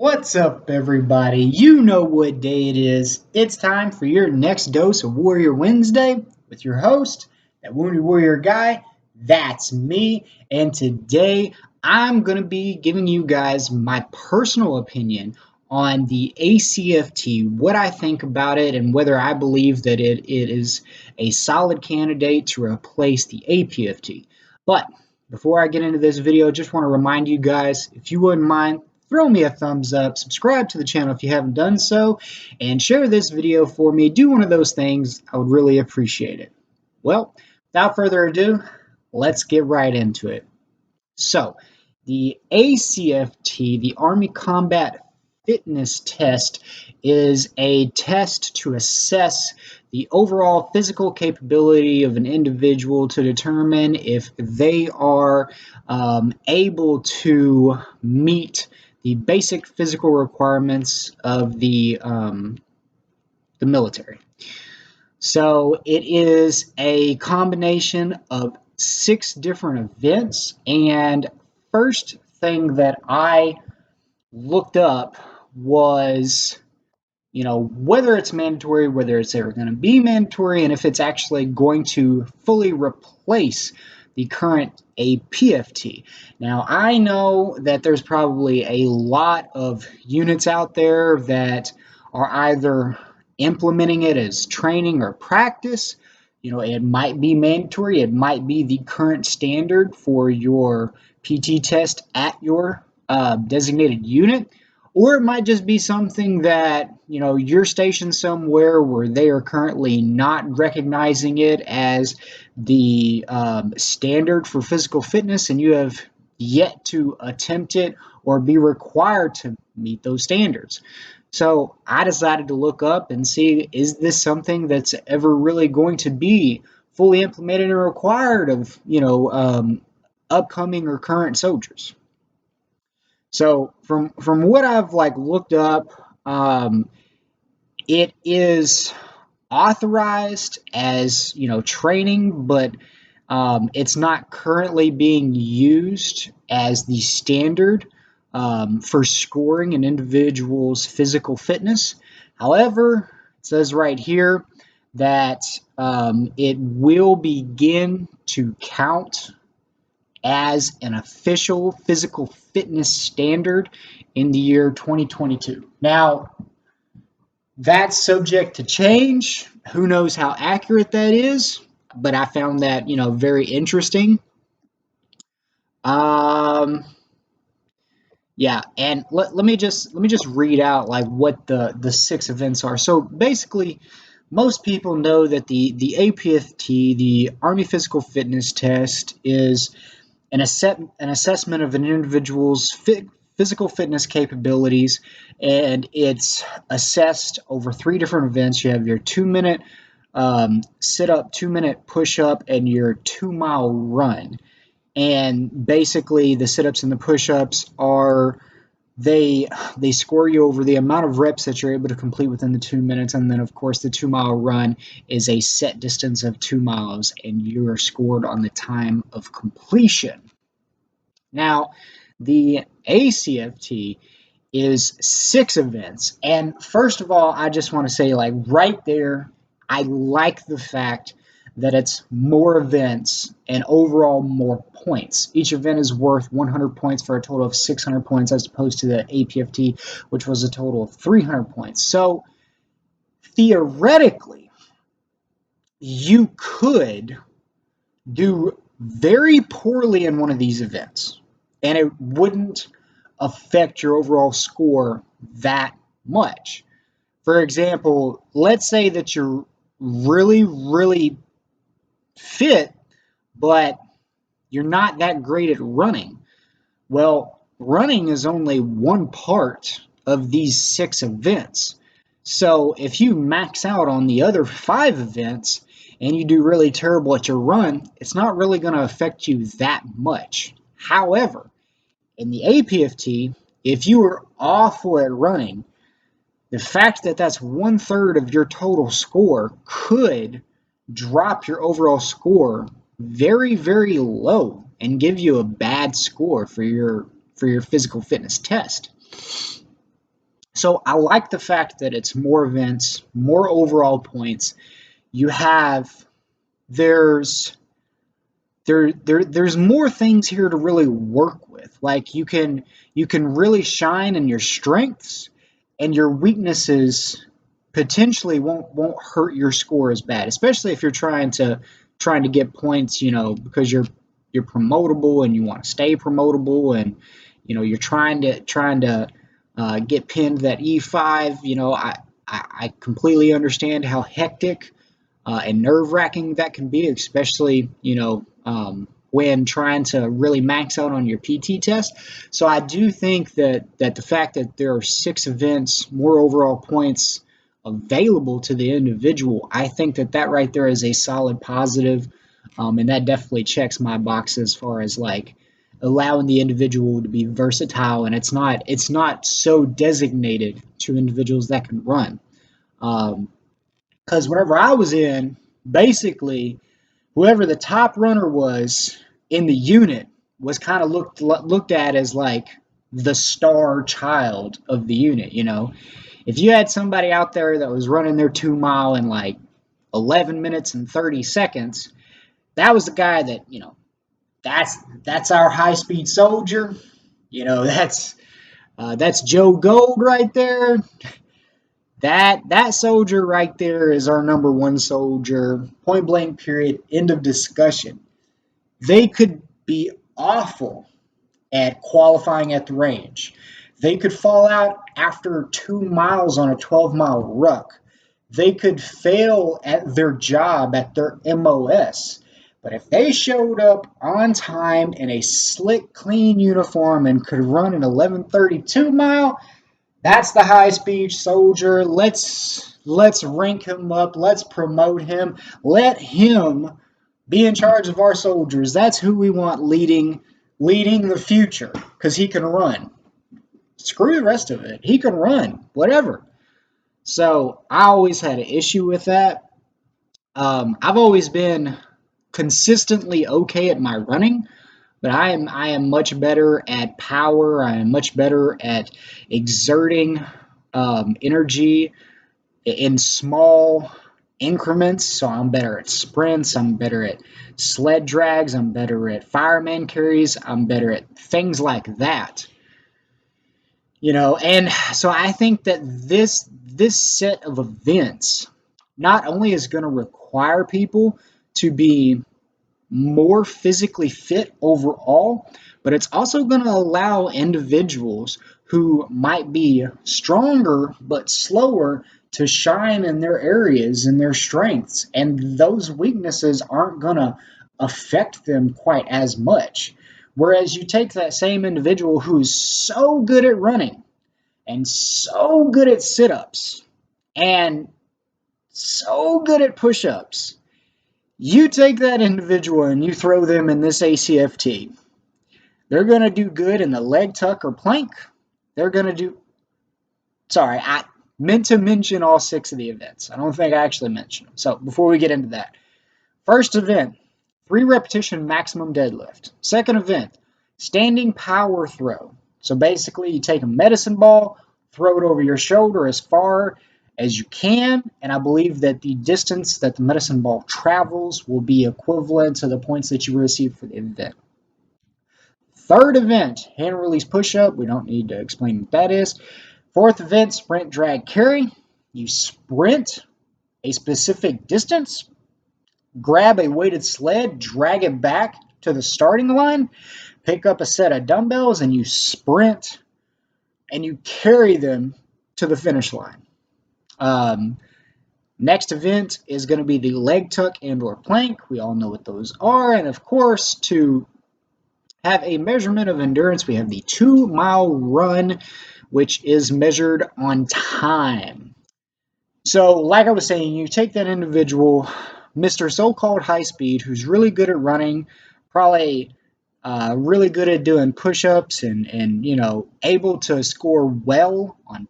What's up, everybody? You know what day it is. It's time for your next dose of Warrior Wednesday with your host, that Wounded Warrior guy. That's me. And today I'm going to be giving you guys my personal opinion on the ACFT, what I think about it, and whether I believe that it is a solid candidate to replace the APFT. But before I get into this video, just want to remind you guys, if you wouldn't mind, throw me a thumbs up, subscribe to the channel if you haven't done so, and share this video for me. Do one of those things. I would really appreciate it. Well, without further ado, let's get right into it. So, the ACFT, the Army Combat Fitness Test, is a test to assess the overall physical capability of an individual to determine if they are able to meet the basic physical requirements of the military. So it is a combination of 6 different events, and first thing that I looked up was, whether it's mandatory, whether it's ever going to be mandatory, and if it's actually going to fully replace the current APFT. Now, I know that there's probably a lot of units out there that are either implementing it as training or practice. It might be mandatory. It might be the current standard for your PT test at your designated unit. Or it might just be something that, you're stationed somewhere where they are currently not recognizing it as the standard for physical fitness, and you have yet to attempt it or be required to meet those standards. So I decided to look up and see, is this something that's ever really going to be fully implemented and required of, upcoming or current soldiers? So from what I've looked up, it is authorized as training, but it's not currently being used as the standard for scoring an individual's physical fitness. However, it says right here that it will begin to count as an official physical fitness standard in the year 2022. Now, that's subject to change. Who knows how accurate that is, but I found that, very interesting. Yeah, and let me just read out what the 6 events are. So basically, most people know that the APFT, the Army Physical Fitness Test, is an assessment of an individual's physical fitness capabilities, and it's assessed over 3 different events. You have your 2-minute sit-up, 2-minute push-up, and your 2-mile run. And basically, the sit-ups and the push-ups are they score you over the amount of reps that you're able to complete within the 2 minutes, and then of course the 2-mile run is a set distance of 2 miles, and you are scored on the time of completion. Now, the ACFT is 6 events, and first of all, I just want to say, right there, I like the fact that it's more events and overall more points. Each event is worth 100 points for a total of 600 points, as opposed to the APFT, which was a total of 300 points. So theoretically, you could do very poorly in one of these events, and it wouldn't affect your overall score that much. For example, let's say that you're really, really fit, but you're not that great at running. Well, running is only one part of these 6 events. So if you max out on the other 5 events and you do really terrible at your run, it's not really going to affect you that much. However, in the APFT, if you are awful at running, the fact that that's 1/3 of your total score could drop your overall score very, very low and give you a bad score for your physical fitness test. So I like the fact that it's more events, more overall points. You have there's there's more things here to really work with. Like you can really shine in your strengths, and your weaknesses potentially won't hurt your score as bad, especially if you're trying to get points, because you're promotable and you want to stay promotable, and you're trying to get pinned that E5. I completely understand how hectic and nerve-wracking that can be, especially when trying to really max out on your PT test. So I do think that the fact that there are 6 events, more overall points available to the individual, I think that right there is a solid positive, and that definitely checks my box as far as like allowing the individual to be versatile, and it's not so designated to individuals that can run. Um, because whenever I was in, basically whoever the top runner was in the unit was kind of looked at as like the star child of the unit. If you had somebody out there that was running their 2 mile in like 11 minutes and 30 seconds, that was the guy that that's our high speed soldier. That's Joe Gold right there. That soldier right there is our number one soldier. Point blank, period. End of discussion. They could be awful at qualifying at the range. They could fall out after 2 miles on a 12-mile ruck. They could fail at their job, at their MOS. But if they showed up on time in a slick, clean uniform and could run an 11:32 mile, that's the high speed soldier. Let's rank him up. Let's promote him. Let him be in charge of our soldiers. That's who we want leading the future, because he can run. Screw the rest of it. He can run, whatever. So I always had an issue with that. I've always been consistently okay at my running, but I am much better at power. I am much better at exerting energy in small increments. So I'm better at sprints. I'm better at sled drags. I'm better at fireman carries. I'm better at things like that. And so I think that this set of events not only is going to require people to be more physically fit overall, but it's also going to allow individuals who might be stronger but slower to shine in their areas and their strengths, and those weaknesses aren't going to affect them quite as much. Whereas you take that same individual who's so good at running and so good at sit-ups and so good at push-ups, you take that individual and you throw them in this ACFT. They're going to do good in the leg tuck or plank. They're going to do. Sorry, I meant to mention all 6 of the events. I don't think I actually mentioned them. So before we get into that, first event, 3 repetition maximum deadlift. Second event, standing power throw. So basically, you take a medicine ball, throw it over your shoulder as far as you can, and I believe that the distance that the medicine ball travels will be equivalent to the points that you receive for the event. Third event, hand release push-up. We don't need to explain what that is. Fourth event, sprint drag carry. You sprint a specific distance, grab a weighted sled, drag it back to the starting line, pick up a set of dumbbells, and you sprint and you carry them to the finish line. Next event is going to be the leg tuck and or plank. We all know what those are. And of course, to have a measurement of endurance, we have the 2-mile run, which is measured on time. So like I was saying, you take that individual, Mr. So-called high speed, who's really good at running, probably really good at doing push-ups and able to score well on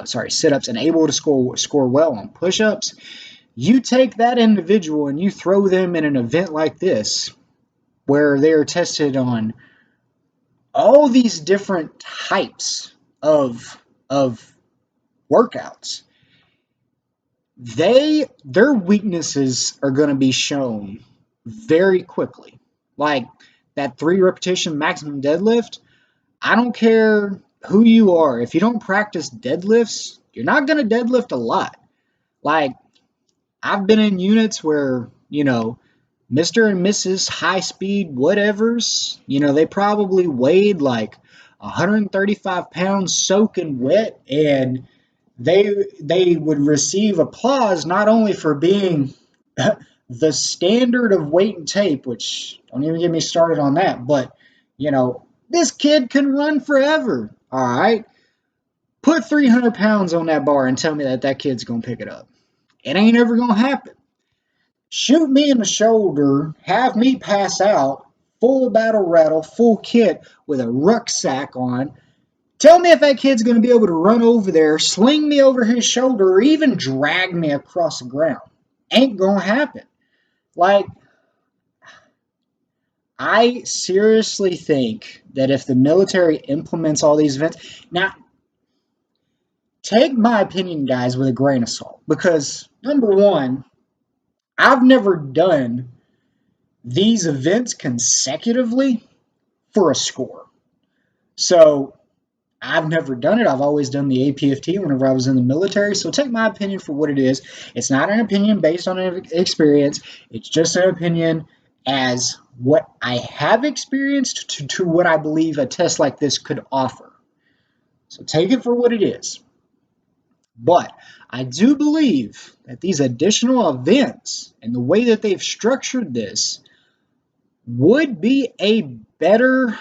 sit-ups, and able to score well on push-ups. You take that individual and you throw them in an event like this, where they are tested on all these different types of workouts, their weaknesses are going to be shown very quickly. Like that 3 repetition maximum deadlift, I don't care who you are. If you don't practice deadlifts, you're not going to deadlift a lot. Like, I've been in units where, Mr. and Mrs. High Speed whatevers, they probably weighed like 135 pounds soaking wet, and they would receive applause not only for being the standard of weight and tape, which don't even get me started on that, but this kid can run forever. All right, put 300 pounds on that bar and tell me that kid's gonna pick it up. It ain't ever gonna happen. Shoot me in the shoulder, have me pass out, full battle rattle, full kit with a rucksack on. Tell me if that kid's going to be able to run over there, sling me over his shoulder, or even drag me across the ground. Ain't going to happen. Like, I seriously think that if the military implements all these events, now, take my opinion, guys, with a grain of salt, because number one, I've never done these events consecutively for a score. So I've never done it. I've always done the APFT whenever I was in the military. So take my opinion for what it is. It's not an opinion based on an experience. It's just an opinion as what I have experienced to what I believe a test like this could offer. So take it for what it is. But I do believe that these additional events and the way that they've structured this would be a better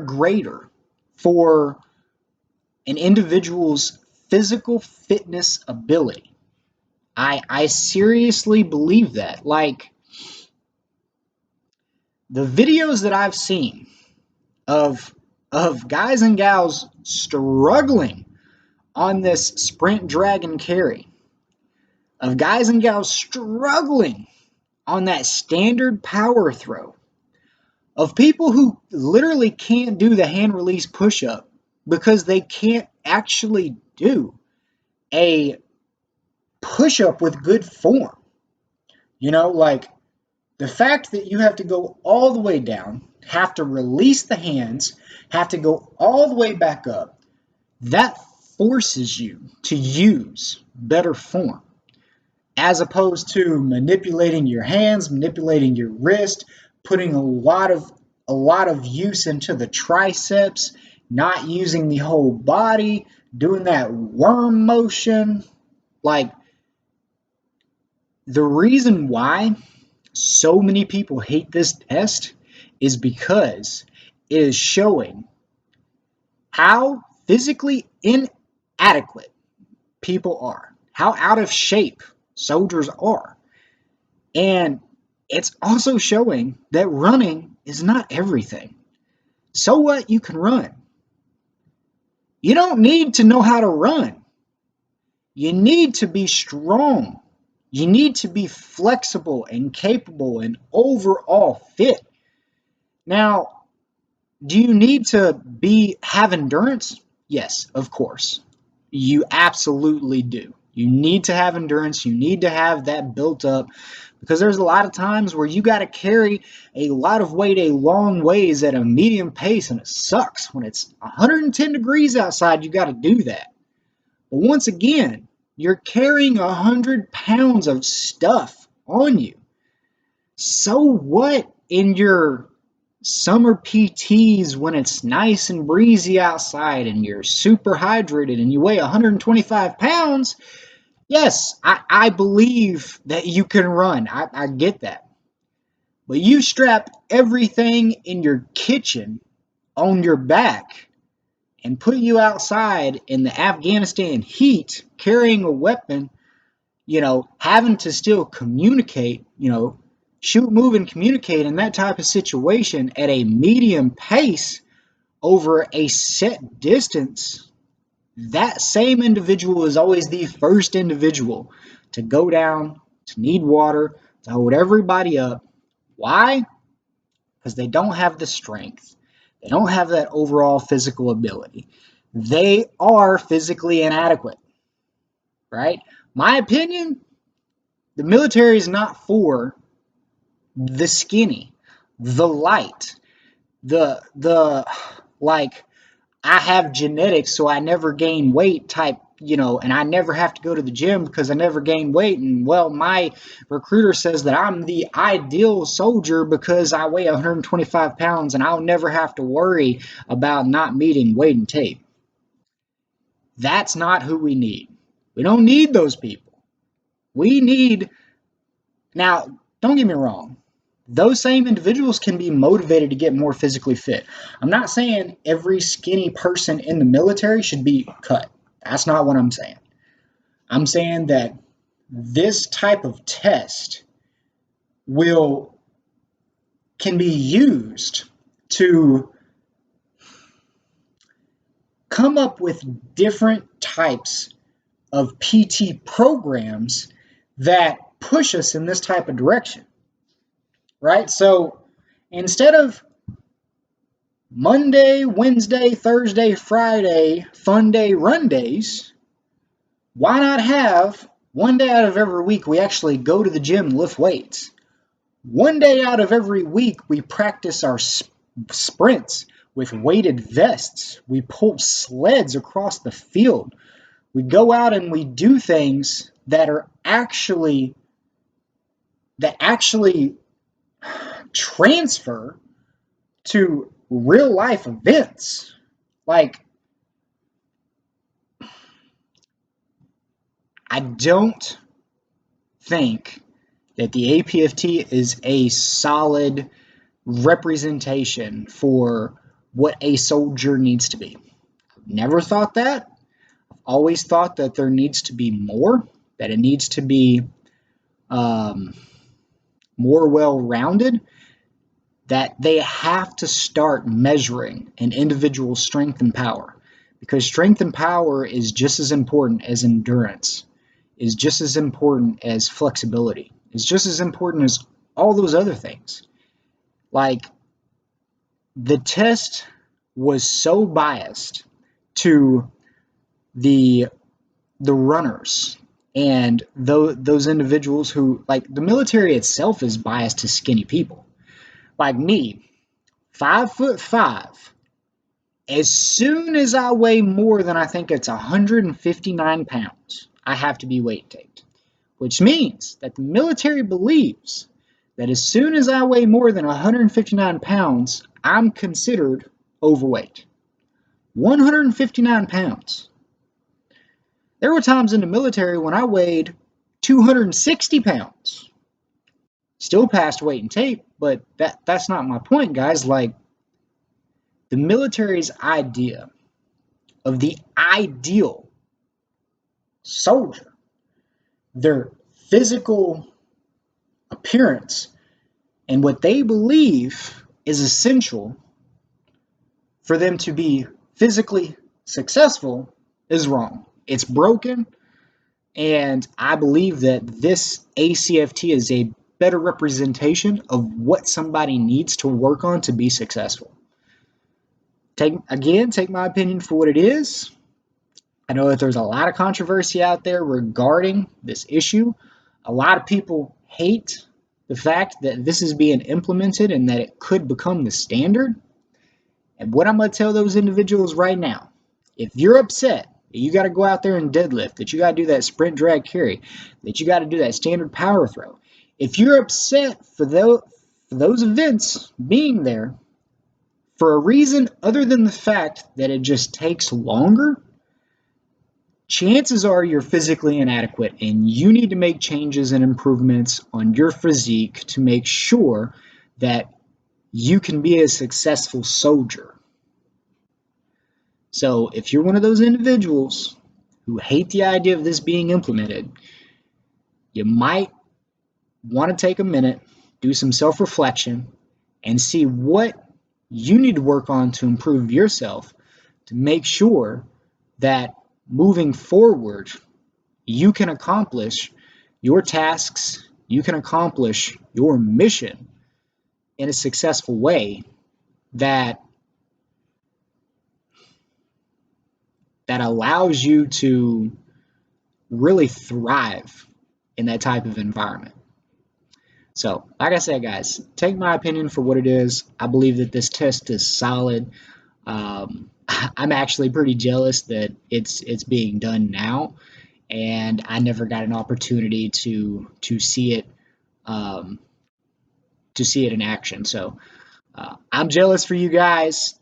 grader for an individual's physical fitness ability. I seriously believe that. Like, the videos that I've seen of guys and gals struggling on this sprint dragon carry, of guys and gals struggling on that standard power throw, of people who literally can't do the hand release push-up because they can't actually do a push-up with good form. Like the fact that you have to go all the way down, have to release the hands, have to go all the way back up, that forces you to use better form, as opposed to manipulating your hands, manipulating your wrist, putting a lot of use into the triceps, not using the whole body, doing that worm motion. Like, the reason why so many people hate this test is because it is showing how physically inadequate people are, how out of shape soldiers are. And it's also showing that running is not everything. So what? You can run. You don't need to know how to run. You need to be strong. You need to be flexible and capable and overall fit. Now, do you need to have endurance? Yes, of course. You absolutely do. You need to have endurance. You need to have that built up, because there's a lot of times where you got to carry a lot of weight a long ways at a medium pace, and it sucks. When it's 110 degrees outside, you got to do that. But once again, you're carrying 100 pounds of stuff on you. So what in your summer PTs when it's nice and breezy outside and you're super hydrated and you weigh 125 pounds? Yes, I believe that you can run. I get that. But you strap everything in your kitchen on your back and put you outside in the Afghanistan heat carrying a weapon, having to still communicate, shoot, move, and communicate in that type of situation at a medium pace over a set distance. That same individual is always the first individual to go down, to need water, to hold everybody up. Why? Because they don't have the strength. They don't have that overall physical ability. They are physically inadequate, right? My opinion, the military is not for the skinny, the light, the like, I have genetics so I never gain weight type, and I never have to go to the gym because I never gain weight. And well, my recruiter says that I'm the ideal soldier because I weigh 125 pounds and I'll never have to worry about not meeting weight and tape. That's not who we need. We don't need those people. We need, now, don't get me wrong, those same individuals can be motivated to get more physically fit. I'm not saying every skinny person in the military should be cut. That's not what I'm saying. I'm saying that this type of test can be used to come up with different types of PT programs that push us in this type of direction, right? So instead of Monday, Wednesday, Thursday, Friday, fun day, run days, why not have one day out of every week we actually go to the gym and lift weights? One day out of every week we practice our sprints with weighted vests. We pull sleds across the field. We go out and we do things that actually transfer to real life events. Like, I don't think that the APFT is a solid representation for what a soldier needs to be. I've never thought that. I've always thought that there needs to be more, that it needs to be more well-rounded, that they have to start measuring an individual's strength and power, because strength and power is just as important as endurance, is just as important as flexibility, is just as important as all those other things. Like, the test was so biased to the runners and those individuals who, like, the military itself is biased to skinny people. Like me, 5'5". As soon as I weigh more than, I think it's 159 pounds, I have to be weight taped, which means that the military believes that as soon as I weigh more than 159 pounds, I'm considered overweight. 159 pounds. There were times in the military when I weighed 260 pounds. Still passed weight and tape, but that's not my point, guys. Like, the military's idea of the ideal soldier, their physical appearance, and what they believe is essential for them to be physically successful is wrong. It's broken, and I believe that this ACFT is a better representation of what somebody needs to work on to be successful. Take my opinion for what it is. I know that there's a lot of controversy out there regarding this issue. A lot of people hate the fact that this is being implemented and that it could become the standard. And what I'm going to tell those individuals right now, if you're upset that you got to go out there and deadlift, that you got to do that sprint, drag, carry, that you got to do that standard power throw, if you're upset for those events being there for a reason other than the fact that it just takes longer, chances are you're physically inadequate and you need to make changes and improvements on your physique to make sure that you can be a successful soldier. So if you're one of those individuals who hate the idea of this being implemented, you might want to take a minute, do some self-reflection, and see what you need to work on to improve yourself to make sure that moving forward, you can accomplish your tasks, you can accomplish your mission in a successful way that that allows you to really thrive in that type of environment. So, like I said, guys, take my opinion for what it is. I believe that this test is solid. I'm actually pretty jealous that it's being done now, and I never got an opportunity to see it in action. So I'm jealous for you guys.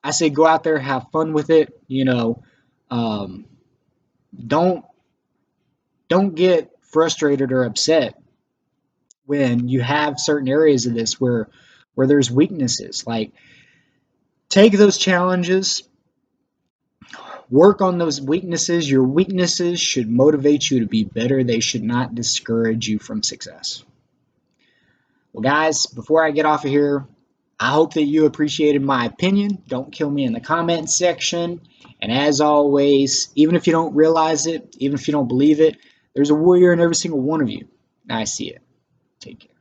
I say go out there, have fun with it. Um, don't get frustrated or upset when you have certain areas of this where there's weaknesses. Like, take those challenges, work on those weaknesses. Your weaknesses should motivate you to be better. They should not discourage you from success. Well, guys, before I get off of here, I hope that you appreciated my opinion. Don't kill me in the comment section. And as always, even if you don't realize it, even if you don't believe it, there's a warrior in every single one of you. I see it. Take care.